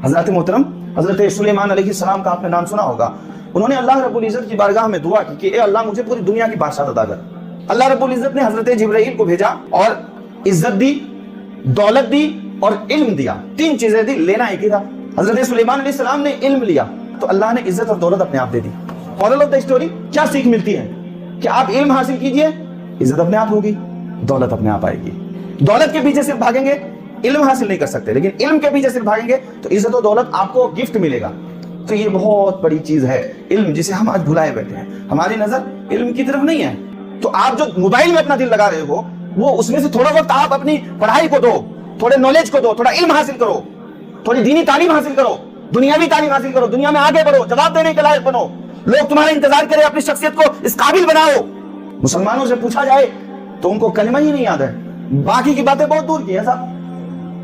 حضرت محترم حضرت سلیمان علیہ السلام کا آپ نے نام سنا ہوگا. انہوں نے اللہ رب العزت کی بارگاہ میں دعا کی کہ اے اللہ مجھے پوری دنیا کی بادشاہت عطا کر. اللہ رب العزت نے حضرت جبرائیل کو بھیجا اور عزت دی، دولت دی اور علم دیا. 3 چیزیں دی، لینا ایک ہی تھا. حضرت سلیمان علیہ السلام نے علم لیا تو اللہ نے عزت اور دولت اپنے آپ دے دی. مورل آف دی اسٹوری کیا سیکھ ملتی ہے کہ آپ علم حاصل کیجئے، عزت اپنے آپ ہوگی، دولت اپنے آپ آئے گی. دولت کے پیچھے صرف بھاگیں گے علم حاصل نہیں کر سکتے، لیکن علم کے پیچھے صرف بھاگیں گے تو عزت و دولت آپ کو گفٹ ملے گا. تو یہ بہت بڑی چیز ہے علم، جسے ہم آج بھلائے بیٹھے ہیں. ہماری نظر علم کی طرف نہیں ہے. تو آپ جو موبائل میں اپنا دل لگا رہے ہو، وہ اس میں سے تھوڑا وقت آپ اپنی پڑھائی کو دو، تھوڑے نالج کو دو، تھوڑا علم حاصل کرو، تھوڑی دینی تعلیم حاصل کرو، دنیاوی تعلیم حاصل کرو، دنیا میں آگے بڑھو، جواب دینے کے لائق بنو، لوگ تمہارا انتظار کرے، اپنی شخصیت کو اس قابل بناؤ. مسلمانوں سے پوچھا جائے تو ان کو کلمہ ہی نہیں یاد ہے، باقی کی باتیں بہت دور کی ہیں صاحب.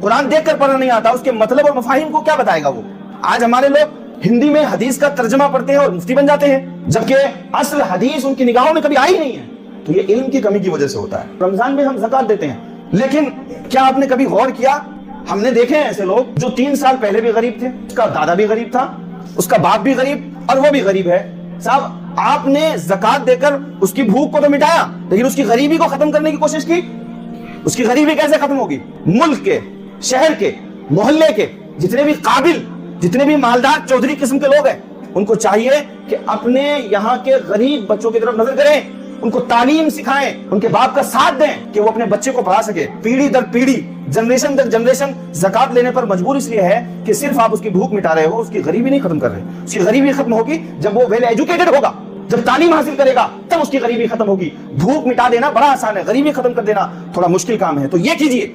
قرآن دیکھ کر پڑھنا نہیں آتا، اس کے مطلب اور مفاہیم کو کیا بتائے گا وہ. آج ہمارے لوگ ہندی میں حدیث کا ترجمہ پڑھتے ہیں اور مفتی بن جاتے ہیں، جبکہ اصل حدیث ان کی نگاہوں میں کبھی آئی نہیں ہے. تو یہ علم کی کمی کی وجہ سے ہوتا ہے. رمضان میں ہم زکوٰۃ دیتے ہیں، لیکن کیا آپ نے کبھی غور کیا، ہم نے دیکھے ہیں ایسے لوگ جو 3 سال پہلے بھی غریب تھے، اس کا دادا بھی غریب تھا، اس کا باپ بھی غریب اور وہ بھی غریب ہے. صاحب آپ نے زکوٰۃ دے کر اس کی بھوک کو تو مٹایا، لیکن اس کی غریبی کو ختم کرنے کی کوشش کی. اس کی غریبی کیسے ختم ہوگی؟ ملک کے، شہر کے، محلے کے جتنے بھی قابل، جتنے بھی مالدار چودھری قسم کے لوگ ہیں، ان کو چاہیے کہ اپنے یہاں کے غریب بچوں کی طرف نظر کریں، ان کو تعلیم سکھائیں، ان کے باپ کا ساتھ دیں کہ وہ اپنے بچے کو پڑھا سکے. پیڑھی در پیڑھی، جنریشن در جنریشن زکوٰۃ لینے پر مجبور اس لیے ہے کہ صرف آپ اس کی بھوک مٹا رہے ہو، اس کی غریبی نہیں ختم کر رہے. اس کی غریبی ختم ہوگی جب وہ ویل ایجوکیٹڈ ہوگا، جب تعلیم حاصل کرے گا تب اس کی غریبی ختم ہوگی. بھوک مٹا دینا بڑا آسان ہے، غریبی ختم کر دینا تھوڑا مشکل کام ہے. تو یہ کیجئے.